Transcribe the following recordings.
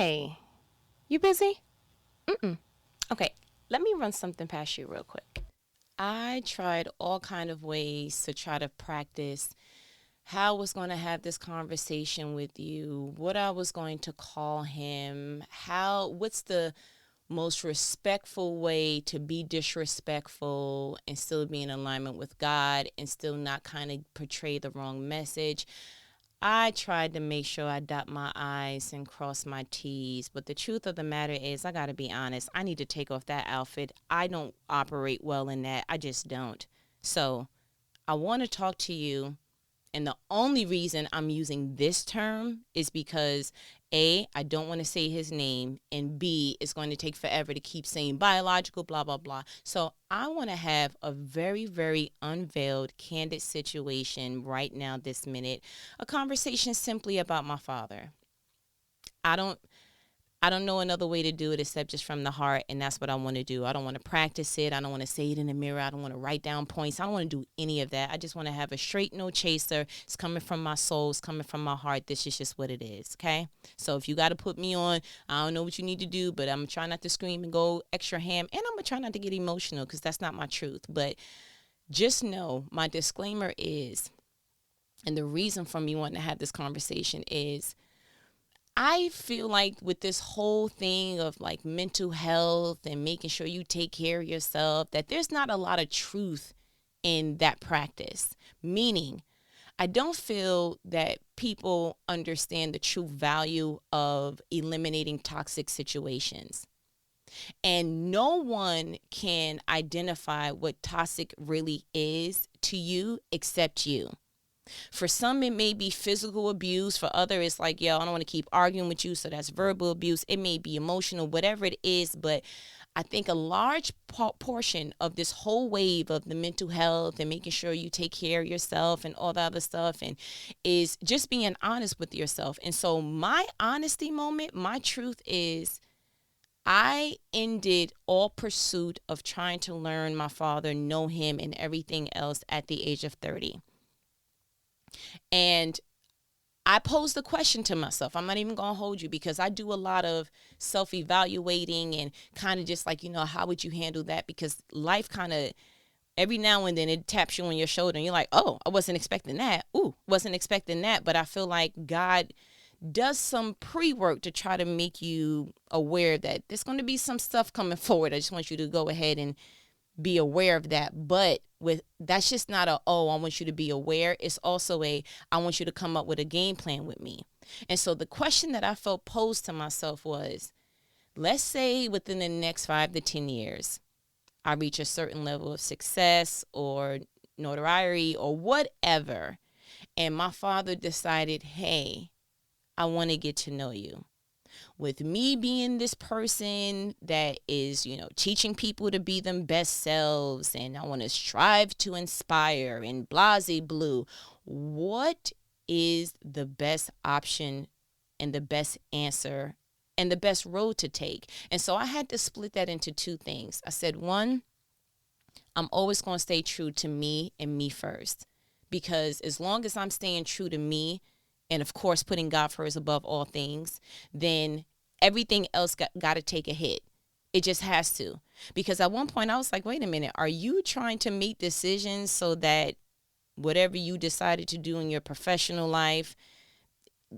Hey, you busy? Mm-mm. Okay, let me run something past you real quick. I tried all kind of ways to try to practice how I was going to have this conversation with you, what I was going to call him, what's the most respectful way to be disrespectful and still be in alignment with God and still not kind of portray the wrong message. I tried to make sure I dot my I's and cross my T's, but the truth of the matter is, I got to be honest, I need to take off that outfit. I don't operate well in that. I just don't. So I want to talk to you, and the only reason I'm using this term is because A, I don't want to say his name, and B, it's going to take forever to keep saying biological, blah, blah, blah. So I want to have a very, very unveiled, candid situation right now, this minute, a conversation simply about my father. I don't I don't know another way to do it except just from the heart, and that's what I want to do. I don't want to practice it. I don't want to say it in the mirror. I don't want to write down points. I don't want to do any of that. I just want to have a straight no chaser. It's coming from my soul. It's coming from my heart. This is just what it is, okay? So if you got to put me on, I don't know what you need to do, but I'm trying not to scream and go extra ham, and I'm going to try not to get emotional because that's not my truth. But just know my disclaimer is, and the reason for me wanting to have this conversation is, I feel like with this whole thing of like mental health and making sure you take care of yourself, that there's not a lot of truth in that practice. Meaning, I don't feel that people understand the true value of eliminating toxic situations. And no one can identify what toxic really is to you except you. For some, it may be physical abuse. For others, it's like, yo, I don't want to keep arguing with you. So that's verbal abuse. It may be emotional, whatever it is. But I think a large portion of this whole wave of the mental health and making sure you take care of yourself and all the other stuff and is just being honest with yourself. And so my honesty moment, my truth is, I ended all pursuit of trying to learn my father, know him, and everything else at the age of 30. And I posed the question to myself. I'm not even going to hold you because I do a lot of self-evaluating and kind of just like, how would you handle that? Because life kind of, every now and then it taps you on your shoulder and you're like, oh, I wasn't expecting that. Ooh, wasn't expecting that. But I feel like God does some pre-work to try to make you aware that there's going to be some stuff coming forward. I just want you to go ahead and be aware of that. But with that's just not I want you to be aware. It's also I want you to come up with a game plan with me. And so the question that I felt posed to myself was, let's say within the next 5 to 10 years, I reach a certain level of success or notoriety or whatever, and my father decided, hey, I want to get to know you. With me being this person that is, teaching people to be them best selves, and I want to strive to inspire and blase blue, what is the best option and the best answer and the best road to take? And so I had to split that into two things. I said, one, I'm always going to stay true to me and me first, because as long as I'm staying true to me, and of course putting God first above all things, then everything else got to take a hit. It just has to. Because at one point I was like, wait a minute, are you trying to make decisions so that whatever you decided to do in your professional life,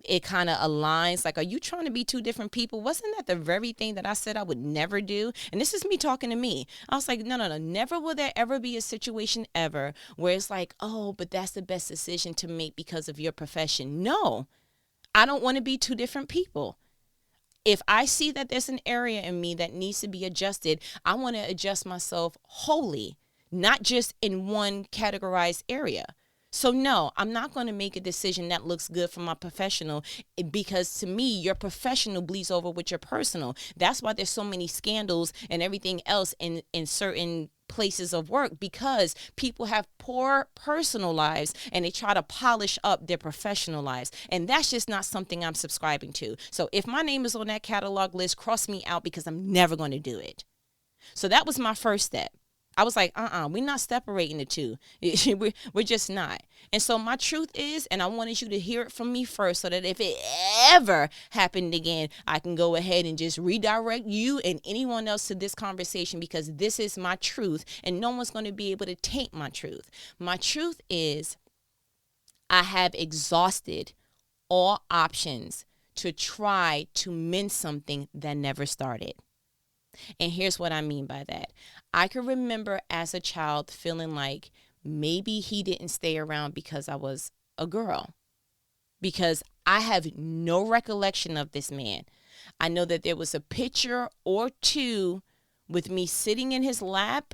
it kind of aligns? Like, are you trying to be two different people? Wasn't that the very thing that I said I would never do? And this is me talking to me. I was like, no. Never will there ever be a situation ever where it's like, oh, but that's the best decision to make because of your profession. No, I don't want to be two different people. If I see that there's an area in me that needs to be adjusted, I want to adjust myself wholly, not just in one categorized area. So no, I'm not going to make a decision that looks good for my professional, because to me, your professional bleeds over with your personal. That's why there's so many scandals and everything else in certain places of work, because people have poor personal lives and they try to polish up their professional lives. And that's just not something I'm subscribing to. So if my name is on that catalog list, cross me out, because I'm never going to do it. So that was my first step. I was like, we're not separating the two. We're just not. And so my truth is, and I wanted you to hear it from me first so that if it ever happened again, I can go ahead and just redirect you and anyone else to this conversation, because this is my truth and no one's going to be able to taint my truth. My truth is, I have exhausted all options to try to mend something that never started. And here's what I mean by that. I can remember as a child feeling like maybe he didn't stay around because I was a girl, because I have no recollection of this man. I know that there was a picture or two with me sitting in his lap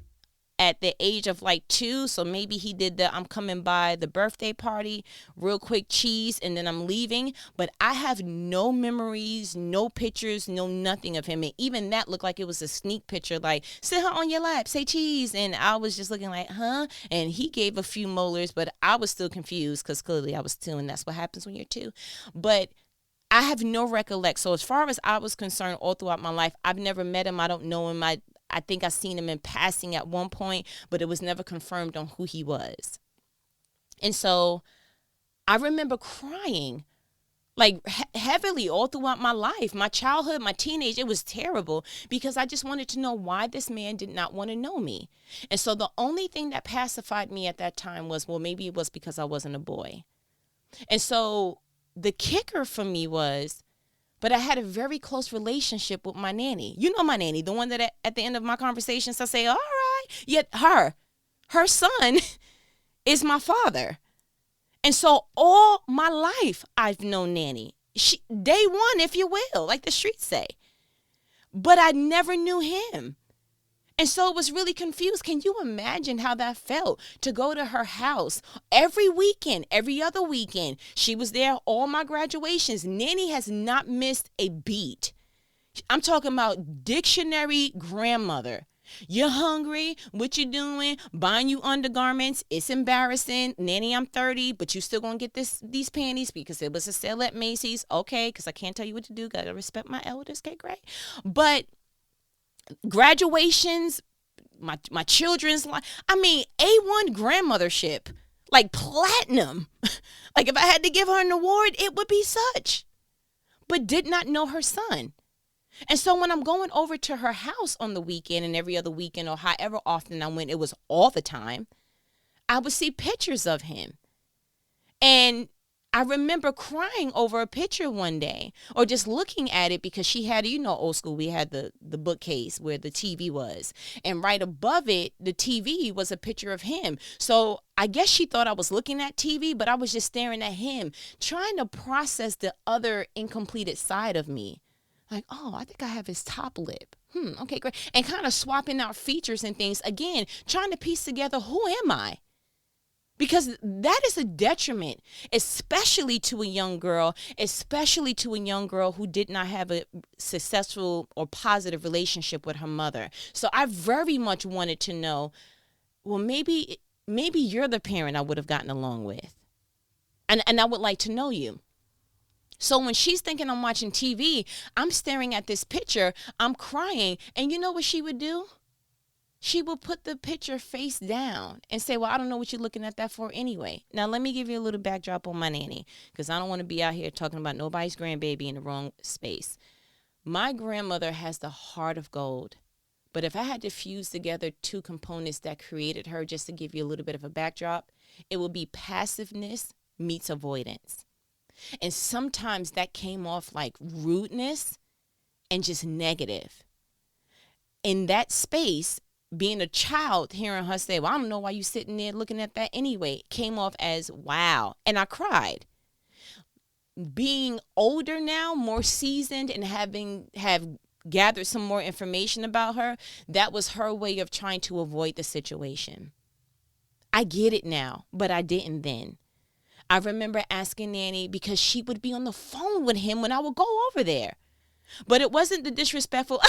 at the age of like 2. So maybe he did the I'm coming by the birthday party, real quick cheese, and then I'm leaving. But I have no memories, no pictures, no nothing of him. And even that looked like it was a sneak picture, like, sit her on your lap, say cheese. And I was just looking like, huh? And he gave a few molars, but I was still confused because clearly I was 2, and that's what happens when you're 2. But I have no recollect. So as far as I was concerned, all throughout my life, I've never met him. I don't know him. I think I seen him in passing at one point, but it was never confirmed on who he was. And so I remember crying like heavily all throughout my life, my childhood, my teenage. It was terrible because I just wanted to know why this man did not want to know me. And so the only thing that pacified me at that time was, well, maybe it was because I wasn't a boy. And so the kicker for me was, but I had a very close relationship with my nanny. You know my nanny, the one that at the end of my conversations I say, all right, yet her son is my father. And so all my life I've known nanny. Day one, if you will, like the streets say. But I never knew him. And so it was really confused. Can you imagine how that felt to go to her house every weekend, every other weekend? She was there all my graduations. Nanny has not missed a beat. I'm talking about dictionary grandmother. You're hungry. What you doing? Buying you undergarments. It's embarrassing. Nanny, I'm 30, but you still gonna get these panties because it was a sale at Macy's. Okay, because I can't tell you what to do. Gotta respect my elders. Okay, great. But graduations, my children's life. I mean, A1 grandmothership, like platinum. Like if I had to give her an award, it would be such. But did not know her son. And so when I'm going over to her house on the weekend and every other weekend or however often I went, it was all the time, I would see pictures of him. And I remember crying over a picture one day or just looking at it because she had, old school, we had the bookcase where the TV was. And right above it, the TV was a picture of him. So I guess she thought I was looking at TV, but I was just staring at him, trying to process the other incompleted side of me. Like, oh, I think I have his top lip. Okay, great. And kind of swapping out features and things. Again, trying to piece together, who am I? Because that is a detriment, especially to a young girl, who did not have a successful or positive relationship with her mother. So I very much wanted to know, well, maybe you're the parent I would have gotten along with. And I would like to know you. So when she's thinking I'm watching TV, I'm staring at this picture, I'm crying, and you know what she would do? She would put the picture face down and say, well, I don't know what you're looking at that for anyway. Now, let me give you a little backdrop on my nanny, because I don't want to be out here talking about nobody's grandbaby in the wrong space. My grandmother has the heart of gold. But if I had to fuse together two components that created her, just to give you a little bit of a backdrop, it would be passiveness meets avoidance. And sometimes that came off like rudeness and just negative. In that space, being a child, hearing her say, well, I don't know why you sitting there looking at that anyway, came off as wow. And I cried. Being older now, more seasoned, and have gathered some more information about her, that was her way of trying to avoid the situation. I get it now, but I didn't then. I remember asking Nanny because she would be on the phone with him when I would go over there. But it wasn't the disrespectful,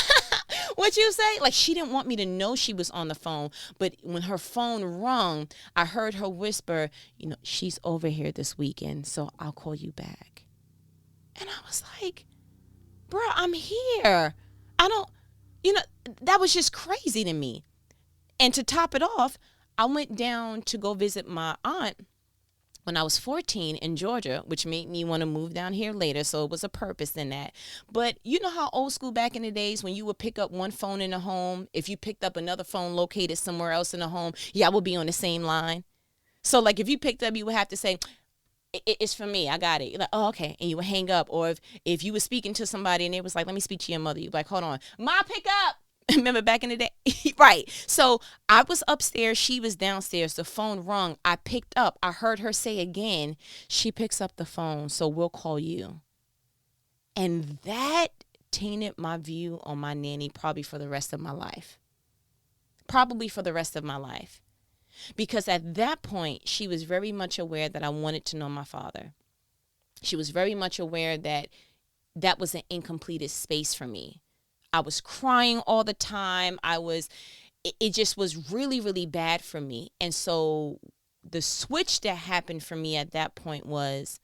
what you say? Like, she didn't want me to know she was on the phone. But when her phone rung, I heard her whisper, she's over here this weekend, so I'll call you back. And I was like, bro, I'm here. I don't, that was just crazy to me. And to top it off, I went down to go visit my aunt when I was 14 in Georgia, which made me want to move down here later. So it was a purpose in that. But you know how old school back in the days when you would pick up one phone in the home, if you picked up another phone located somewhere else in the home, y'all would be on the same line. So like if you picked up, you would have to say, it's for me. I got it. You're like, oh, okay. And you would hang up. Or if you were speaking to somebody and they was like, let me speak to your mother. You'd be like, hold on. Ma, pick up. Remember back in the day? Right. So I was upstairs. She was downstairs. The phone rung. I picked up. I heard her say again, she picks up the phone. So we'll call you. And that tainted my view on my nanny probably for the rest of my life. Probably for the rest of my life. Because at that point, she was very much aware that I wanted to know my father. She was very much aware that that was an incompleted space for me. I was crying all the time. It just was really, really bad for me. And so the switch that happened for me at that point was,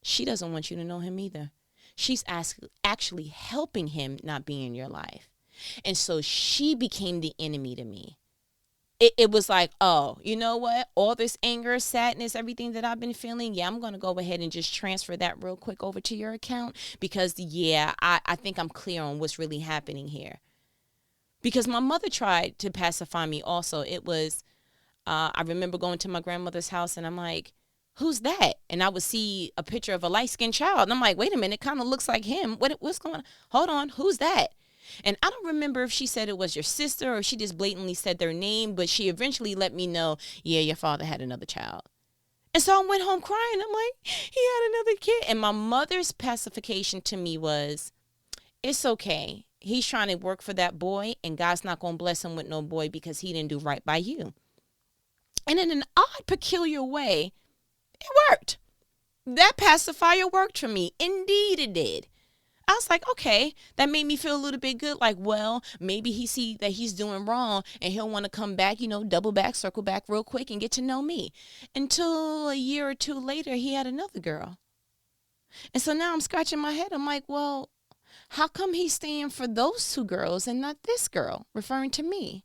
she doesn't want you to know him either. She's actually helping him not be in your life. And so she became the enemy to me. It was like, oh, you know what? All this anger, sadness, everything that I've been feeling, yeah, I'm going to go ahead and just transfer that real quick over to your account because, yeah, I think I'm clear on what's really happening here. Because my mother tried to pacify me also. It was, I remember going to my grandmother's house and I'm like, who's that? And I would see a picture of a light-skinned child. And I'm like, wait a minute, it kind of looks like him. What's going on? Hold on, who's that? And I don't remember if she said it was your sister or she just blatantly said their name, but she eventually let me know, yeah, your father had another child. And so I went home crying. I'm like, he had another kid. And my mother's pacification to me was, it's okay. He's trying to work for that boy, and God's not going to bless him with no boy because he didn't do right by you. And in an odd, peculiar way, it worked. That pacifier worked for me. Indeed, it did. I was like, okay, that made me feel a little bit good. Like, well, maybe he see that he's doing wrong and he'll want to come back, double back, circle back real quick and get to know me. Until a year or two later, he had another girl. And so now I'm scratching my head. I'm like, well, how come he's staying for those two girls and not this girl, referring to me?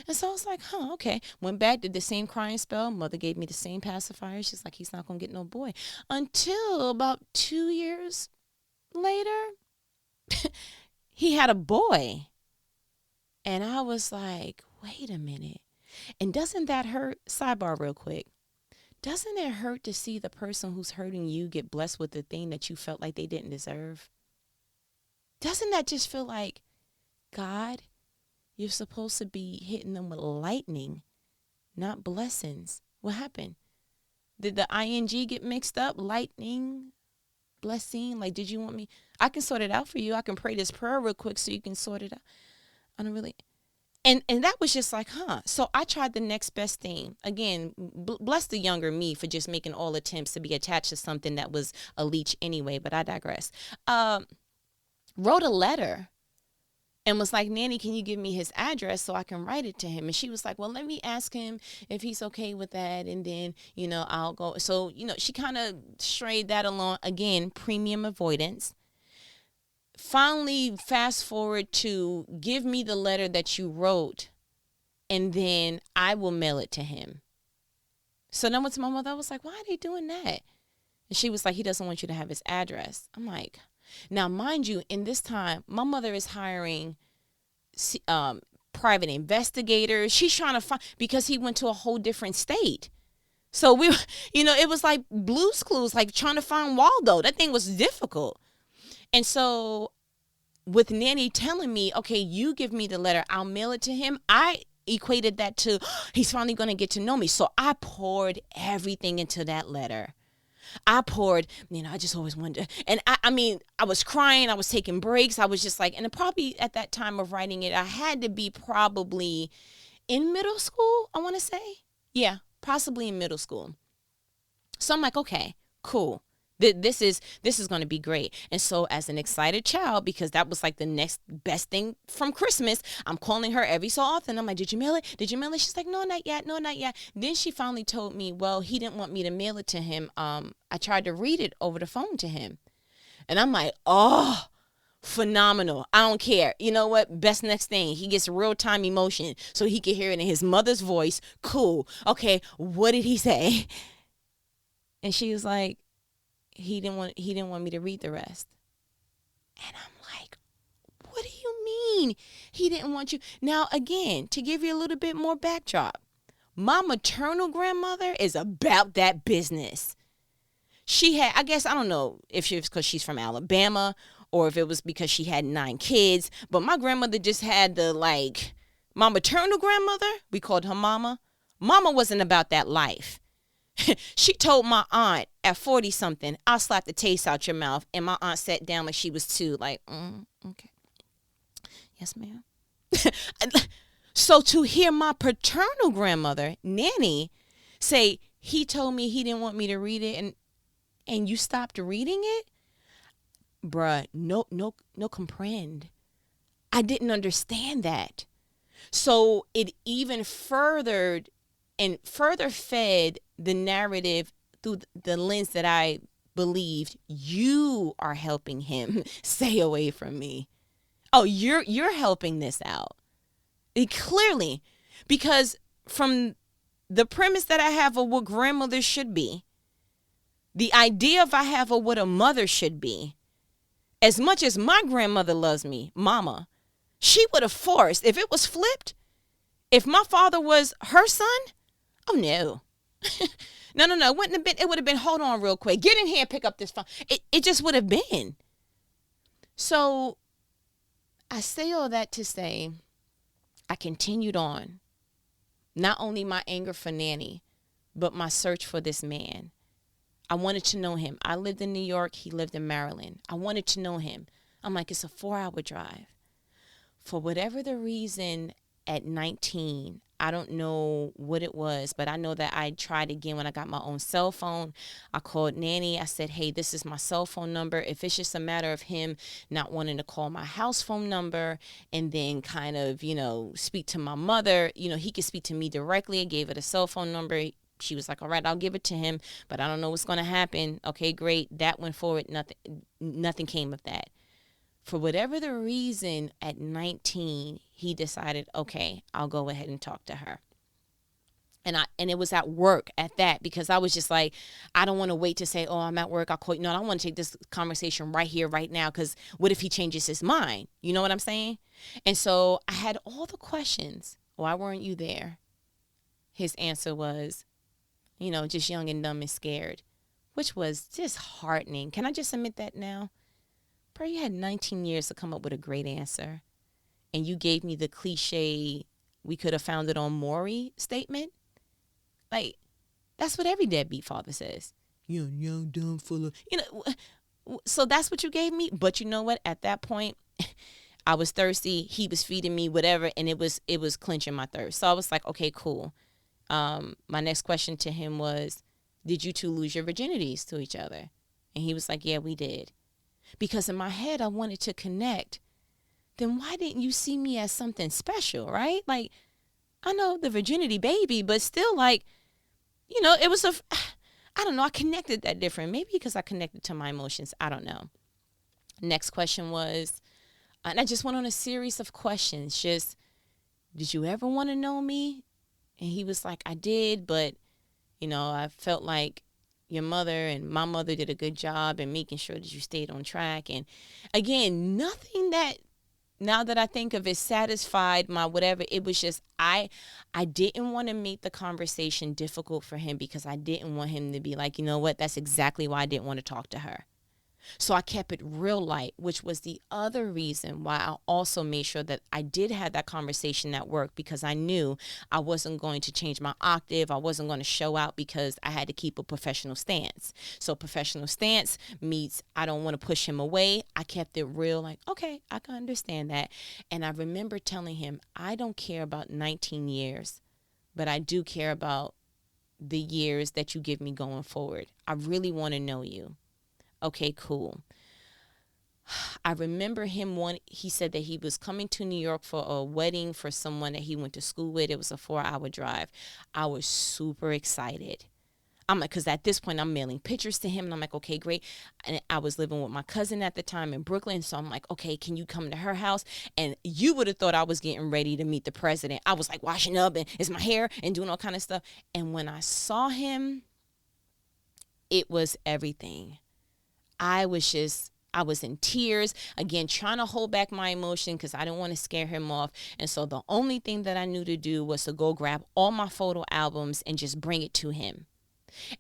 And so I was like, okay. Went back, did the same crying spell. Mother gave me the same pacifier. She's like, he's not going to get no boy. Until about 2 years later, he had a boy. And I was like, wait a minute. And doesn't that hurt? Sidebar real quick. Doesn't it hurt to see the person who's hurting you get blessed with the thing that you felt like they didn't deserve? Doesn't that just feel like, God, you're supposed to be hitting them with lightning, not blessings? What happened? Did the ing get mixed up? Lightning, blessing? Like, did you want me? I can sort it out for you. I can pray this prayer real quick so you can sort it out. I don't really. And that was just like, So I tried the next best thing. Again, bless the younger me for just making all attempts to be attached to something that was a leech anyway, but I digress. Wrote a letter and was like, Nanny, can you give me his address so I can write it to him? And she was like, well, let me ask him if he's okay with that. And then, I'll go. So, she kind of strayed that along. Again, premium avoidance. Finally, fast forward to give me the letter that you wrote, and then I will mail it to him. So then I went to my mother. I was like, why are they doing that? And she was like, he doesn't want you to have his address. I'm like, now, mind you, in this time, my mother is hiring private investigators. She's trying to find, because he went to a whole different state. So we, it was like Blue's Clues, like trying to find Waldo. That thing was difficult. And so with Nanny telling me, okay, you give me the letter, I'll mail it to him, I equated that to, he's finally going to get to know me. So I poured everything into that letter. I poured, I just always wanted to, and I was crying, I was taking breaks, I was just like, and probably at that time of writing it, I had to be probably in middle school, I want to say. Yeah, possibly in middle school. So I'm like, okay, cool. This is going to be great. And so as an excited child, because that was like the next best thing from Christmas, I'm calling her every so often. I'm like, did you mail it? Did you mail it? She's like, no, not yet. No, not yet. Then she finally told me, well, he didn't want me to mail it to him. I tried to read it over the phone to him. And I'm like, oh, phenomenal. I don't care. You know what? Best next thing. He gets real time emotion so he can hear it in his mother's voice. Cool. Okay, what did he say? And she was like, he didn't want me to read the rest. And I'm like, what do you mean he didn't want you? Now, again, to give you a little bit more backdrop, my maternal grandmother is about that business. She had, I guess, I don't know if it was because she's from Alabama or if it was because she had 9 kids, but my grandmother just had my maternal grandmother, we called her mama. Mama wasn't about that life. She told my aunt at 40 something, I'll slap the taste out your mouth. And my aunt sat down like she was 2, like, okay. Yes, ma'am. So to hear my paternal grandmother, Nanny, say, he told me he didn't want me to read it and you stopped reading it? Bruh, no comprehend. I didn't understand that. So it even further fed the narrative through the lens that I believed you are helping him stay away from me. Oh, you're helping this out. Clearly, because from the premise that I have of what grandmothers should be, the idea I have of what a mother should be, as much as my grandmother loves me, mama, she would have forced, if it was flipped, if my father was her son, oh no. No. It wouldn't have been, it would have been, hold on real quick. Get in here and pick up this phone. It just would have been. So I say all that to say, I continued on. Not only my anger for Nanny, but my search for this man. I wanted to know him. I lived in New York. He lived in Maryland. I wanted to know him. I'm like, it's a 4-hour drive. For whatever the reason, at 19, I don't know what it was, but I know that I tried again when I got my own cell phone. I called Nanny. I said, hey, this is my cell phone number. If it's just a matter of him not wanting to call my house phone number and then kind of, speak to my mother, he could speak to me directly. I gave it a cell phone number. She was like, all right, I'll give it to him, but I don't know what's going to happen. Okay, great. That went forward. Nothing came of that. For whatever the reason, at 19, he decided, okay, I'll go ahead and talk to her. And it was at work at that, because I was just like, I don't want to wait to say, oh, I'm at work, I'll call you. No, I want to take this conversation right here, right now, because what if he changes his mind? You know what I'm saying? And so I had all the questions. Why weren't you there? His answer was, just young and dumb and scared, which was disheartening. Can I just admit that now? Bro, you had 19 years to come up with a great answer. And you gave me the cliche, we could have found it on Maury statement. Like, that's what every deadbeat father says. You're young, dumb, full of, so that's what you gave me. But you know what? At that point, I was thirsty. He was feeding me whatever. And it was clenching my thirst. So I was like, okay, cool. My next question to him was, did you two lose your virginities to each other? And he was like, yeah, we did. Because in my head, I wanted to connect. Then why didn't you see me as something special, right? Like, I know the virginity baby, but still, like, it was I don't know, I connected that different. Maybe because I connected to my emotions. I don't know. Next question was, and I just went on a series of questions. Just, did you ever want to know me? And he was like, I did, but, I felt like your mother and my mother did a good job in making sure that you stayed on track. And again, nothing that, now that I think of it, satisfied my whatever. It was just, I didn't want to make the conversation difficult for him, because I didn't want him to be like, you know what, that's exactly why I didn't want to talk to her. So I kept it real light, which was the other reason why I also made sure that I did have that conversation at work, because I knew I wasn't going to change my octave. I wasn't going to show out, because I had to keep a professional stance. So professional stance means I don't want to push him away. I kept it real, like, okay, I can understand that. And I remember telling him, I don't care about 19 years, but I do care about the years that you give me going forward. I really want to know you. Okay, cool. I remember he said that he was coming to New York for a wedding for someone that he went to school with. It was a 4-hour drive. I was super excited. I'm like, because at this point I'm mailing pictures to him, and I'm like, okay, great. And I was living with my cousin at the time in Brooklyn, so I'm like, okay, can you come to her house? And you would have thought I was getting ready to meet the president. I was like washing up and it's my hair and doing all kind of stuff. And when I saw him, it was everything. I was in tears, again, trying to hold back my emotion because I didn't want to scare him off. And so the only thing that I knew to do was to go grab all my photo albums and just bring it to him.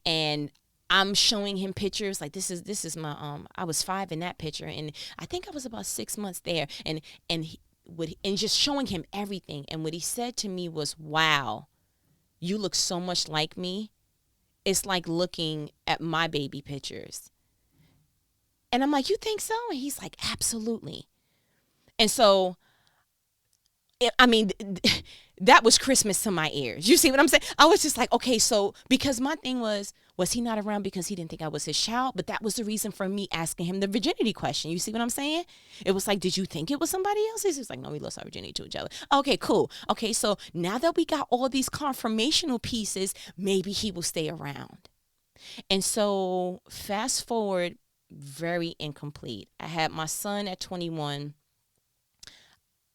And I'm showing him pictures like this is my I was 5 in that picture, and I think I was about 6 months there, and just showing him everything. And what he said to me was, "Wow, you look so much like me. It's like looking at my baby pictures." And I'm like, "You think so?" And he's like, "Absolutely." And so that was Christmas to my ears. You see what I'm saying? I was just like, okay, so because my thing was he not around because he didn't think I was his child? But that was the reason for me asking him the virginity question. You see what I'm saying? It was like, did you think it was somebody else? He was like, no, we lost our virginity to each other. Okay, cool. Okay, so now that we got all these confirmational pieces, maybe he will stay around. And so fast forward, very incomplete. I had my son at 21.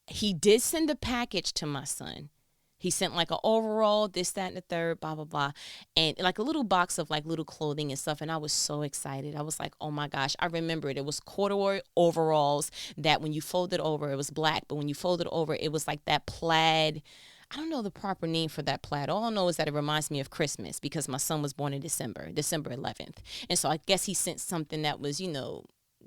He did send a package to my son. He sent like an overall, this, that, and the third, blah, blah, blah. And like a little box of like little clothing and stuff. And I was so excited. I was like, oh my gosh. I remember it. It was corduroy overalls that when you folded over, it was black. But when you folded over, it was like that plaid. I don't know the proper name for that plaid. All I know is that it reminds me of Christmas because my son was born in December 11th. And so I guess he sent something that was,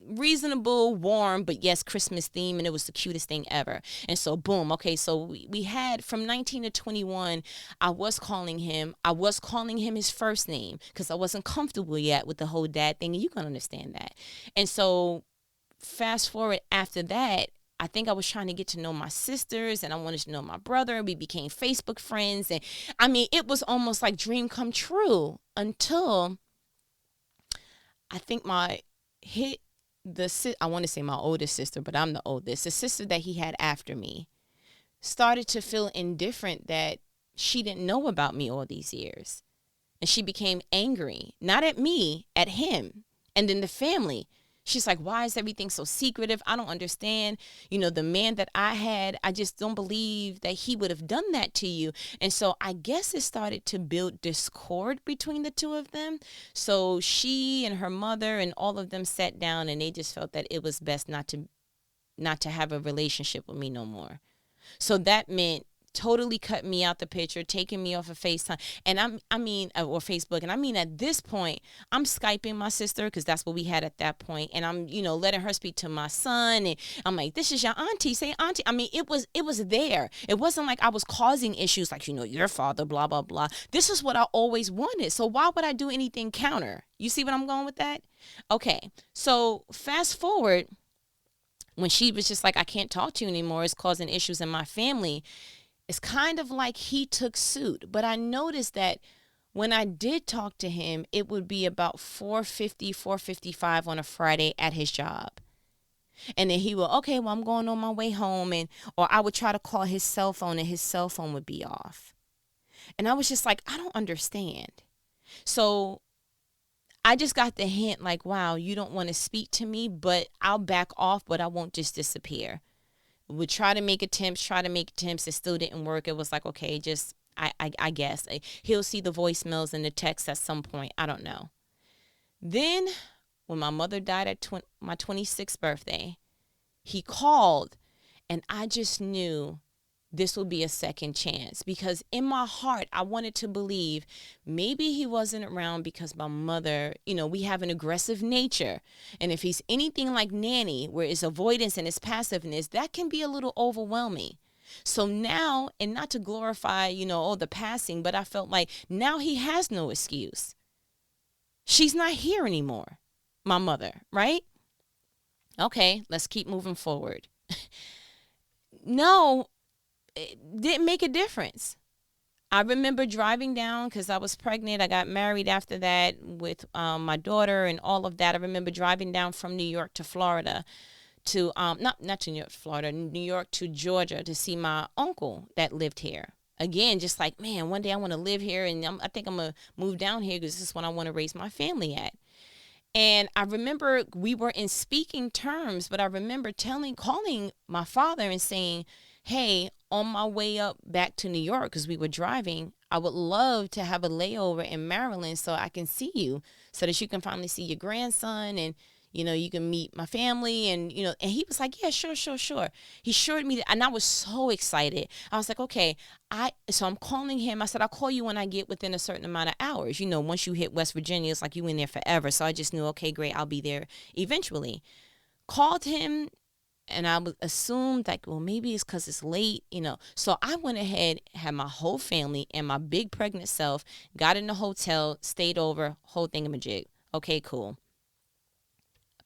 reasonable, warm, but yes, Christmas theme, and it was the cutest thing ever. And so boom, okay, so we had from 19 to 21, I was calling him his first name because I wasn't comfortable yet with the whole dad thing, and you can understand that. And so fast forward after that, I think I was trying to get to know my sisters, and I wanted to know my brother. We became Facebook friends, and it was almost like dream come true until I think I want to say my oldest sister, but I'm the oldest. The sister that he had after me started to feel indifferent that she didn't know about me all these years. And she became angry, not at me, at him, and then the family. She's like, why is everything so secretive? I don't understand. The man that I had, I just don't believe that he would have done that to you. And so I guess it started to build discord between the two of them. So she and her mother and all of them sat down, and they just felt that it was best not to have a relationship with me no more. So that meant totally cut me out the picture, taking me off of FaceTime, and or Facebook. And at this point, I'm Skyping my sister because that's what we had at that point, and I'm letting her speak to my son, and I'm like, this is your auntie, say auntie. It was there. It wasn't like I was causing issues like your father, blah blah blah. This is what I always wanted. So why would I do anything counter? You see what I'm going with that? Okay, so fast forward, when she was just like, I can't talk to you anymore, it's causing issues in my family. It's kind of like he took suit. But I noticed that when I did talk to him, it would be about 4:50, 4:55 on a Friday at his job. And then he would, okay, well, I'm going on my way home. Or I would try to call his cell phone, and his cell phone would be off. And I was just like, I don't understand. So I just got the hint like, wow, you don't want to speak to me, but I'll back off, but I won't just disappear. Would try to make attempts. It still didn't work. It was like, okay, just, I guess. He'll see the voicemails and the texts at some point. I don't know. Then, when my mother died at my 26th birthday, he called, and I just knew this would be a second chance, because in my heart, I wanted to believe maybe he wasn't around because my mother, we have an aggressive nature. And if he's anything like Nanny, where it's avoidance and it's passiveness, that can be a little overwhelming. So now, and not to glorify, the passing, but I felt like now he has no excuse. She's not here anymore, my mother, right? Okay, let's keep moving forward. No, it didn't make a difference. I remember driving down because I was pregnant. I got married after that with my daughter and all of that. I remember driving down from New York to Florida to not to New York, Florida, New York to Georgia to see my uncle that lived here. Again, just like, man, one day I want to live here, and I think I'm going to move down here because this is what I want to raise my family at. And I remember we were in speaking terms, but I remember calling my father and saying, hey, on my way up back to New York, because we were driving, I would love to have a layover in Maryland so I can see you, so that you can finally see your grandson, and you can meet my family. And and he was like, yeah, sure, sure, sure. He assured me that, and I was so excited. I was like, okay, so I'm calling him. I said, I'll call you when I get within a certain amount of hours. Once you hit West Virginia, it's like you in there forever. So I just knew, okay, great, I'll be there eventually. Called him, and I was assumed like, well, maybe it's because it's late. So I went ahead, had my whole family and my big pregnant self, got in the hotel, stayed over, whole thingamajig. Okay, cool.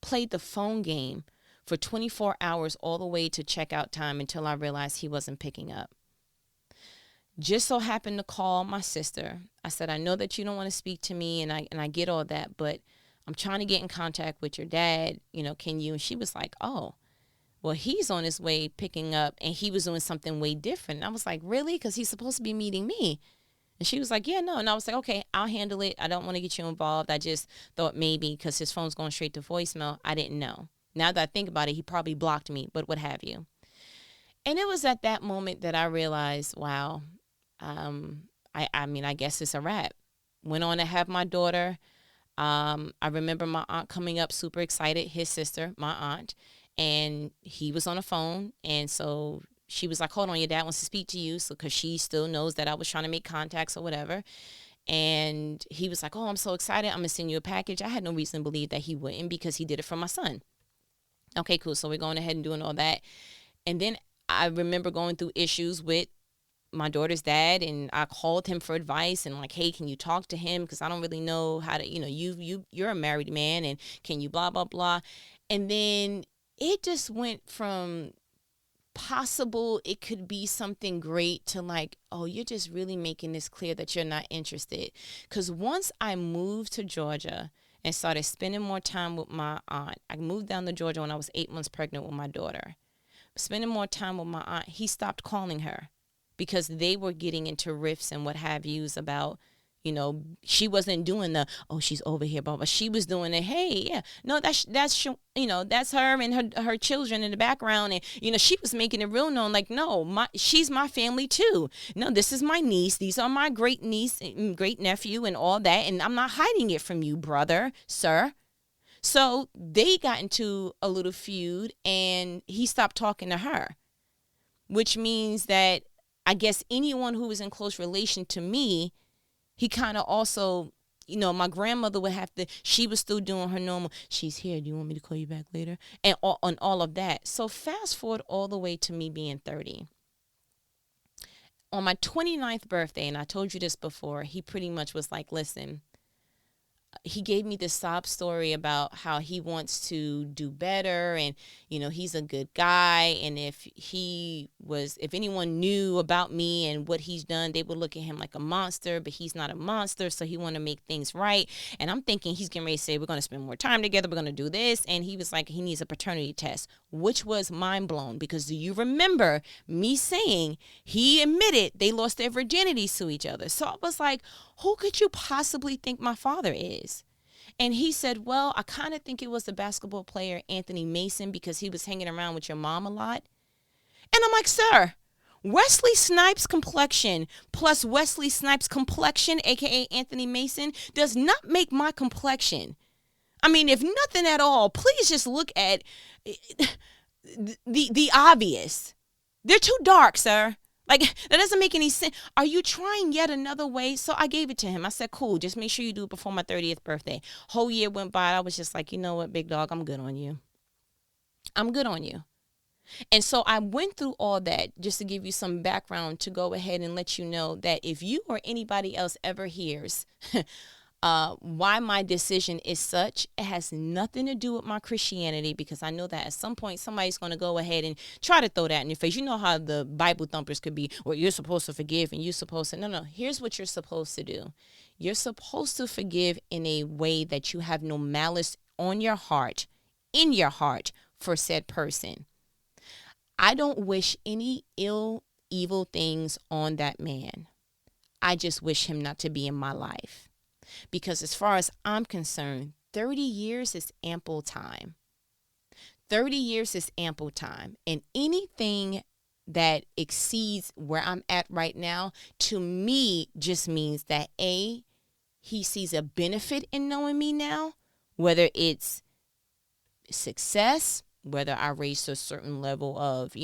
Played the phone game for 24 hours all the way to checkout time until I realized he wasn't picking up. Just so happened to call my sister. I said, I know that you don't want to speak to me, and I get all that, but I'm trying to get in contact with your dad. Can you? And she was like, oh, well, he's on his way picking up, and he was doing something way different. And I was like, really? Because he's supposed to be meeting me. And she was like, yeah, no. And I was like, okay, I'll handle it. I don't want to get you involved. I just thought maybe because his phone's going straight to voicemail, I didn't know. Now that I think about it, he probably blocked me, but what have you. And it was at that moment that I realized, wow, I guess it's a wrap. Went on to have my daughter. I remember my aunt coming up super excited, his sister, my aunt, and he was on the phone. And so she was like, hold on, your dad wants to speak to you. So, because she still knows that I was trying to make contacts or whatever. And he was like, oh, I'm so excited. I'm going to send you a package. I had no reason to believe that he wouldn't, because he did it for my son. Okay, cool. So we're going ahead and doing all that. And then I remember going through issues with my daughter's dad, and I called him for advice and like, hey, can you talk to him? Because I don't really know how to, you're a married man, and can you blah, blah, blah. And then it just went from possible it could be something great to like, oh, you're just really making this clear that you're not interested. Because once I moved to Georgia and started spending more time with my aunt, I moved down to Georgia when I was 8 months pregnant with my daughter. Spending more time with my aunt, he stopped calling her because they were getting into rifts and what have yous about, she wasn't doing the, oh, she's over here, but she was doing the, hey, yeah, no, that's that's her and her children in the background. And, she was making it real known, like, no, she's my family too. No, this is my niece. These are my great niece and great nephew and all that. And I'm not hiding it from you, brother, sir. So they got into a little feud, and he stopped talking to her, which means that I guess anyone who was in close relation to me, he kind of also, my grandmother would have to, she was still doing her normal, she's here, do you want me to call you back later? And on all of that. So fast forward all the way to me being 30. On my 29th birthday, and I told you this before, he pretty much was like, listen, he gave me this sob story about how he wants to do better, and he's a good guy, and if anyone knew about me and what he's done, they would look at him like a monster, but he's not a monster, so he want to make things right. And I'm thinking he's getting ready to say, we're going to spend more time together, we're going to do this. And he was like, he needs a paternity test, which was mind blown, because do you remember me saying he admitted they lost their virginities to each other? So I was like, who could you possibly think my father is? And he said, well, I kind of think it was the basketball player Anthony Mason, because he was hanging around with your mom a lot. And I'm like, sir, Wesley Snipes' complexion plus Wesley Snipes' complexion, a.k.a. Anthony Mason, does not make my complexion. I mean, if nothing at all, please just look at the obvious. They're too dark, sir. Like, that doesn't make any sense. Are you trying yet another way? So I gave it to him. I said, cool, just make sure you do it before my 30th birthday. Whole year went by. I was just like, you know what, big dog, I'm good on you. I'm good on you. And so I went through all that just to give you some background to go ahead and let you know that if you or anybody else ever hears why my decision is such, it has nothing to do with my Christianity, because I know that at some point somebody's going to go ahead and try to throw that in your face. You know how the Bible thumpers could be, well, you're supposed to forgive and you're supposed to. No. Here's what you're supposed to do. You're supposed to forgive in a way that you have no malice on your heart, in your heart, for said person. I don't wish any ill evil things on that man. I just wish him not to be in my life. Because as far as I'm concerned, 30 years is ample time. 30 years is ample time. And anything that exceeds where I'm at right now, to me, just means that A, he sees a benefit in knowing me now, whether it's success, whether I raise to a certain level of,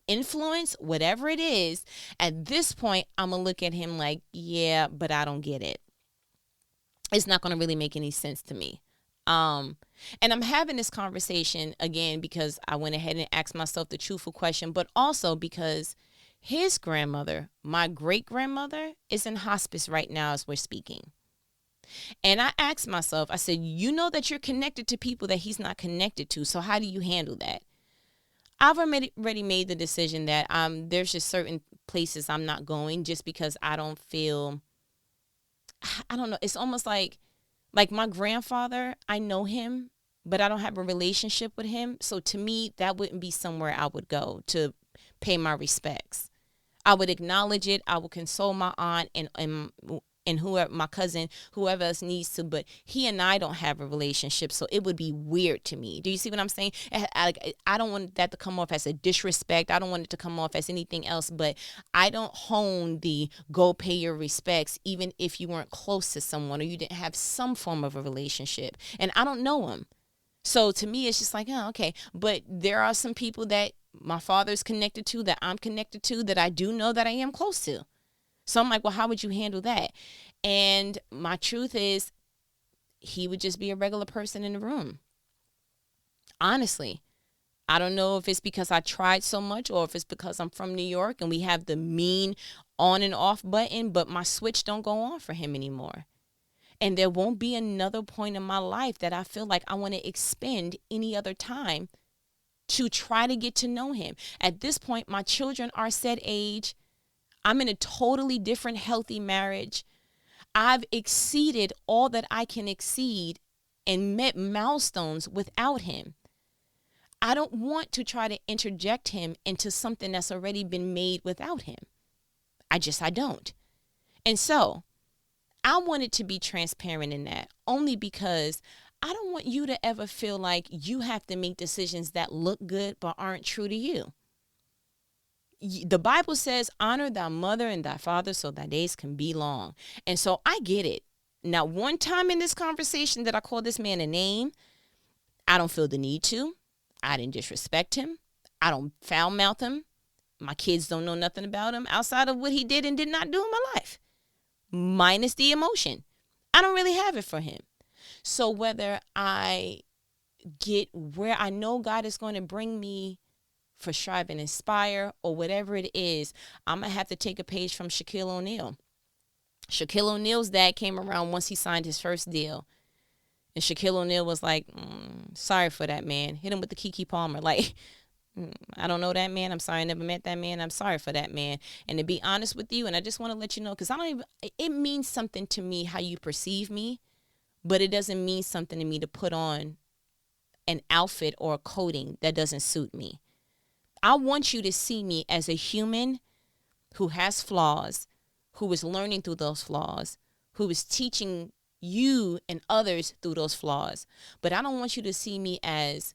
influence, whatever it is. At this point, I'm going to look at him like, yeah, but I don't get it. It's not going to really make any sense to me. And I'm having this conversation again because I went ahead and asked myself the truthful question, but also because his grandmother, my great grandmother, is in hospice right now as we're speaking. And I asked myself, I said, you know that you're connected to people that he's not connected to. So how do you handle that? I've already made the decision that there's just certain places I'm not going just because I don't feel, I don't know. It's almost like my grandfather, I know him, but I don't have a relationship with him. So to me, that wouldn't be somewhere I would go to pay my respects. I would acknowledge it. I would console my aunt and whoever, my cousin, whoever else needs to, but he and I don't have a relationship, so it would be weird to me. Do you see what I'm saying? I don't want that to come off as a disrespect. I don't want it to come off as anything else, but I don't hone the go pay your respects, even if you weren't close to someone or you didn't have some form of a relationship, and I don't know him. So to me, it's just like, oh, okay. But there are some people that my father's connected to, that I'm connected to, that I do know that I am close to. So I'm like, well, how would you handle that? And my truth is, he would just be a regular person in the room. Honestly, I don't know if it's because I tried so much or if it's because I'm from New York and we have the mean on and off button, but my switch don't go on for him anymore. And there won't be another point in my life that I feel like I want to expend any other time to try to get to know him. At this point, my children are set age. I'm in a totally different, healthy marriage. I've exceeded all that I can exceed and met milestones without him. I don't want to try to interject him into something that's already been made without him. I don't. And so I wanted to be transparent in that, only because I don't want you to ever feel like you have to make decisions that look good but aren't true to you. The Bible says, honor thy mother and thy father so thy days can be long. And so I get it. Now, one time in this conversation that I called this man a name, I don't feel the need to. I didn't disrespect him. I don't foul mouth him. My kids don't know nothing about him outside of what he did and did not do in my life, minus the emotion. I don't really have it for him. So whether I get where I know God is going to bring me for StriveNinspire or whatever it is, I'm going to have to take a page from Shaquille O'Neal. Shaquille O'Neal's dad came around once he signed his first deal. And Shaquille O'Neal was like, sorry for that, man. Hit him with the Keke Palmer. Like, I don't know that man. I'm sorry I never met that man. I'm sorry for that man. And to be honest with you, and I just want to let you know, because it means something to me how you perceive me, but it doesn't mean something to me to put on an outfit or a coating that doesn't suit me. I want you to see me as a human who has flaws, who is learning through those flaws, who is teaching you and others through those flaws. But I don't want you to see me as,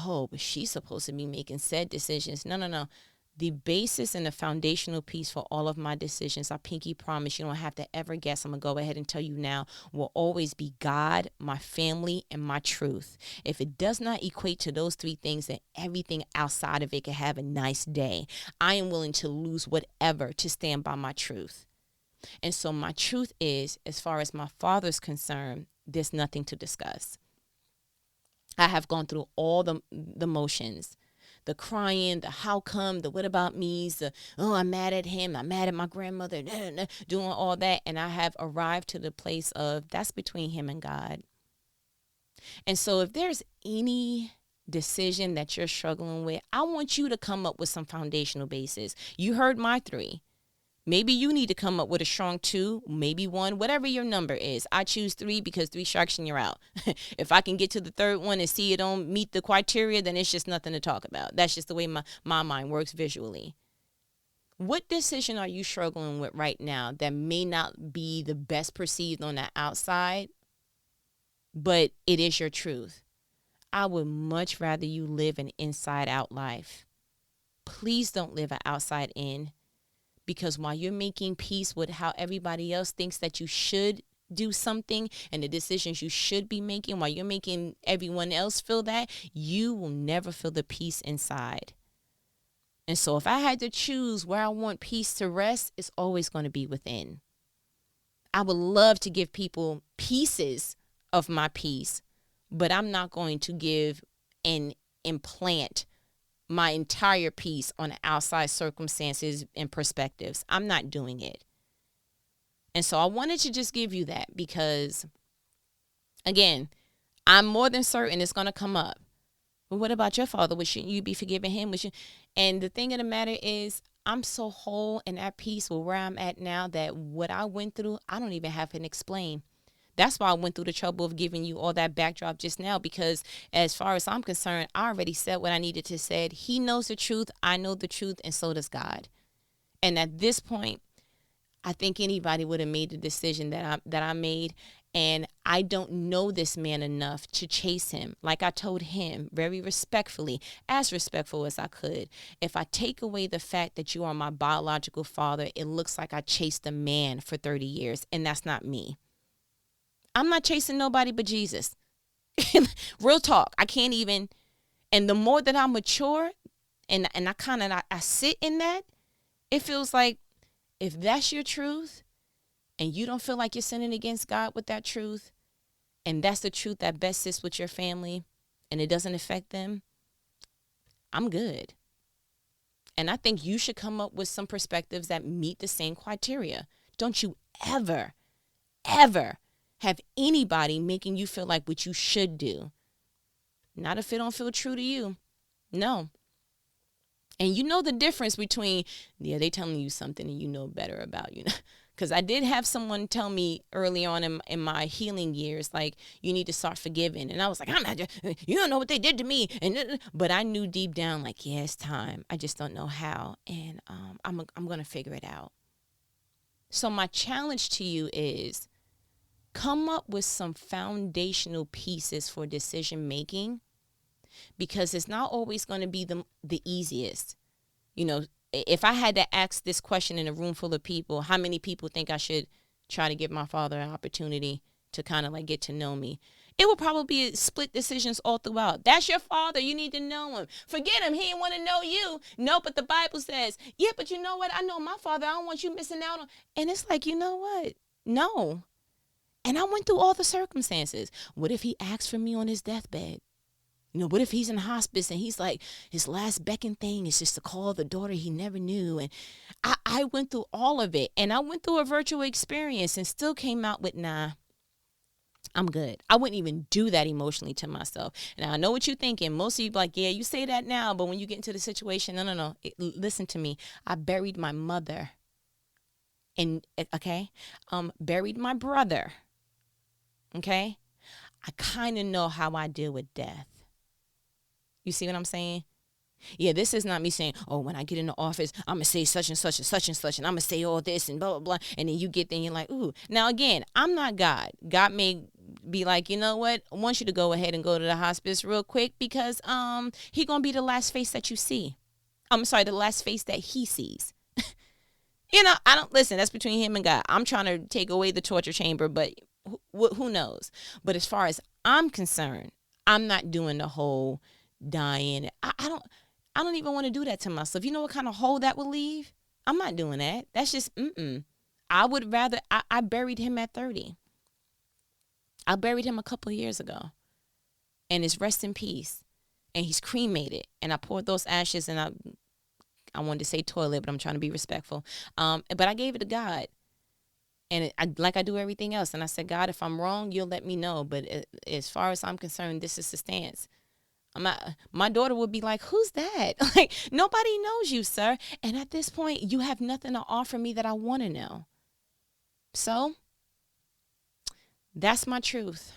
oh, but she's supposed to be making said decisions. No. The basis and the foundational piece for all of my decisions, I pinky promise, you don't have to ever guess. I'm going to go ahead and tell you now, will always be God, my family, and my truth. If it does not equate to those three things, then everything outside of it can have a nice day. I am willing to lose whatever to stand by my truth. And so my truth is, as far as my father's concerned, there's nothing to discuss. I have gone through all the motions. The crying, the how come, the what about me's, the, oh, I'm mad at him, I'm mad at my grandmother, doing all that. And I have arrived to the place of that's between him and God. And so if there's any decision that you're struggling with, I want you to come up with some foundational basis. You heard my 3. Maybe you need to come up with a strong 2, maybe 1, whatever your number is. I choose 3 because 3 strikes and you're out. If I can get to the third one and see it don't meet the criteria, then it's just nothing to talk about. That's just the way my mind works visually. What decision are you struggling with right now that may not be the best perceived on the outside, but it is your truth? I would much rather you live an inside out life. Please don't live an outside in, because while you're making peace with how everybody else thinks that you should do something and the decisions you should be making, while you're making everyone else feel that, you will never feel the peace inside. And so if I had to choose where I want peace to rest, it's always going to be within. I would love to give people pieces of my peace, but I'm not going to give and implant my entire peace on outside circumstances and perspectives. I'm not doing it. And so I wanted to just give you that because, again, I'm more than certain it's going to come up. But what about your father? Shouldn't you be forgiving him? And the thing of the matter is, I'm so whole and at peace with where I'm at now that what I went through, I don't even have to explain. That's why I went through the trouble of giving you all that backdrop just now, because as far as I'm concerned, I already said what I needed to say. He knows the truth. I know the truth. And so does God. And at this point, I think anybody would have made the decision that I made. And I don't know this man enough to chase him. Like I told him very respectfully, as respectful as I could. If I take away the fact that you are my biological father, it looks like I chased a man for 30 years. And that's not me. I'm not chasing nobody but Jesus. Real talk. I can't even. And the more that I mature and I sit in that, it feels like if that's your truth and you don't feel like you're sinning against God with that truth, and that's the truth that best sits with your family and it doesn't affect them, I'm good. And I think you should come up with some perspectives that meet the same criteria. Don't you ever, ever have anybody making you feel like what you should do. Not if it don't feel true to you. No. And you know the difference between, they telling you something and you know better about, Because I did have someone tell me early on in my healing years, like, you need to start forgiving. And I was like, I'm not, you don't know what they did to me. But I knew deep down, like, yeah, it's time. I just don't know how. And I'm going to figure it out. So my challenge to you is come up with some foundational pieces for decision making, because it's not always going to be the easiest. If I had to ask this question in a room full of people, how many people think I should try to give my father an opportunity to kind of like get to know me? It will probably be split decisions all throughout. That's your father. You need to know him. Forget him. He didn't want to know you. No, but the Bible says, yeah, but you know what? I know my father. I don't want you missing out on. And it's like, you know what? No. And I went through all the circumstances. What if he asked for me on his deathbed? What if he's in hospice and he's like, his last beckon thing is just to call the daughter he never knew. And I went through all of it. And I went through a virtual experience and still came out with, nah, I'm good. I wouldn't even do that emotionally to myself. And I know what you're thinking. Most of you like, yeah, you say that now, but when you get into the situation, no. Listen to me. I buried my mother. And, okay, buried my brother. Okay? I kind of know how I deal with death. You see what I'm saying? Yeah, this is not me saying, oh, when I get in the office, I'm going to say such and such and such and such, and I'm going to say all this and blah, blah, blah. And then you get there and you're like, ooh. Now, again, I'm not God. God may be like, you know what? I want you to go ahead and go to the hospice real quick because he going to be the last face that you see. I'm sorry, the last face that he sees. I don't, listen, that's between him and God. I'm trying to take away the torture chamber, but who knows? But as far as I'm concerned, I'm not doing the whole dying. I don't even want to do that to myself. You know what kind of hole that would leave? I'm not doing that. That's just, I would rather, I buried him at 30. I buried him a couple of years ago. And it's rest in peace. And he's cremated. And I poured those ashes and I wanted to say toilet, but I'm trying to be respectful. But I gave it to God. And like I do everything else. And I said, God, if I'm wrong, you'll let me know. But as far as I'm concerned, this is the stance. My daughter would be like, who's that? Like, nobody knows you, sir. And at this point, you have nothing to offer me that I want to know. So that's my truth.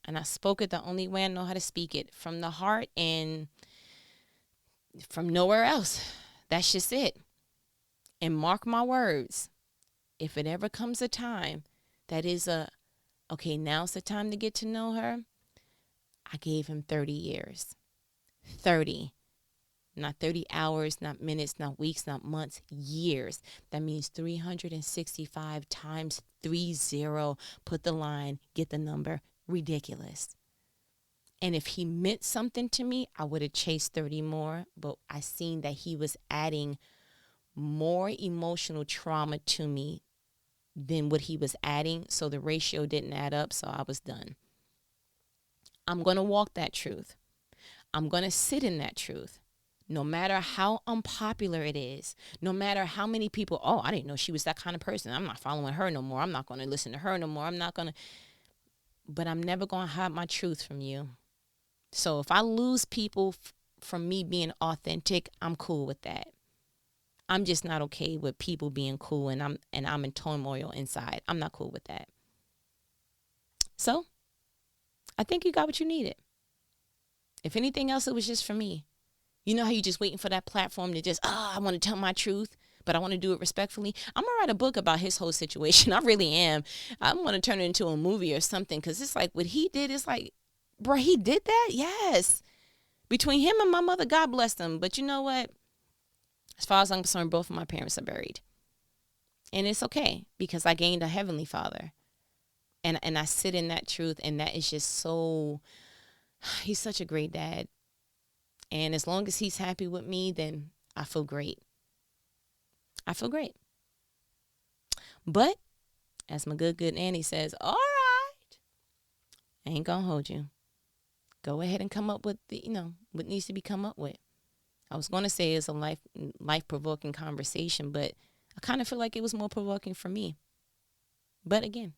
And I spoke it the only way I know how to speak it, from the heart and from nowhere else. That's just it. And mark my words, if it ever comes a time that is okay, now's the time to get to know her, I gave him 30 years. 30. Not 30 hours, not minutes, not weeks, not months, years. That means 365 times 30. Put the line, get the number. Ridiculous. And if he meant something to me, I would have chased 30 more. But I seen that he was adding more emotional trauma to me than what he was adding. So the ratio didn't add up. So I was done. I'm going to walk that truth. I'm going to sit in that truth. No matter how unpopular it is, no matter how many people, oh, I didn't know she was that kind of person. I'm not following her no more. I'm not going to listen to her no more. I'm not going to. But I'm never going to hide my truth from you. So if I lose people from me being authentic, I'm cool with that. I'm just not okay with people being cool and I'm in turmoil inside. I'm not cool with that. So I think you got what you needed. If anything else, it was just for me. You know how you just waiting for that platform to just, I want to tell my truth, but I want to do it respectfully. I'm going to write a book about his whole situation. I really am. I'm going to turn it into a movie or something because it's like what he did is like, bro, he did that? Yes. Between him and my mother, God bless them. But you know what? As far as I'm concerned, both of my parents are buried. And it's okay because I gained a heavenly father. And I sit in that truth, and that is just so, he's such a great dad. And as long as he's happy with me, then I feel great. I feel great. But as my good Annie says, all right, I ain't going to hold you. Go ahead and come up with what needs to be come up with. I was going to say it's a life-provoking conversation, but I kind of feel like it was more provoking for me. But again,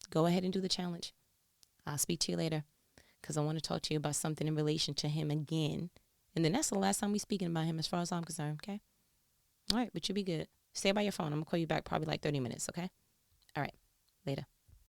go ahead and do the challenge. I'll speak to you later because I want to talk to you about something in relation to him again. And then that's the last time we speaking about him as far as I'm concerned, okay? All right, but you'll be good. Stay by your phone. I'm going to call you back probably like 30 minutes, okay? All right, later.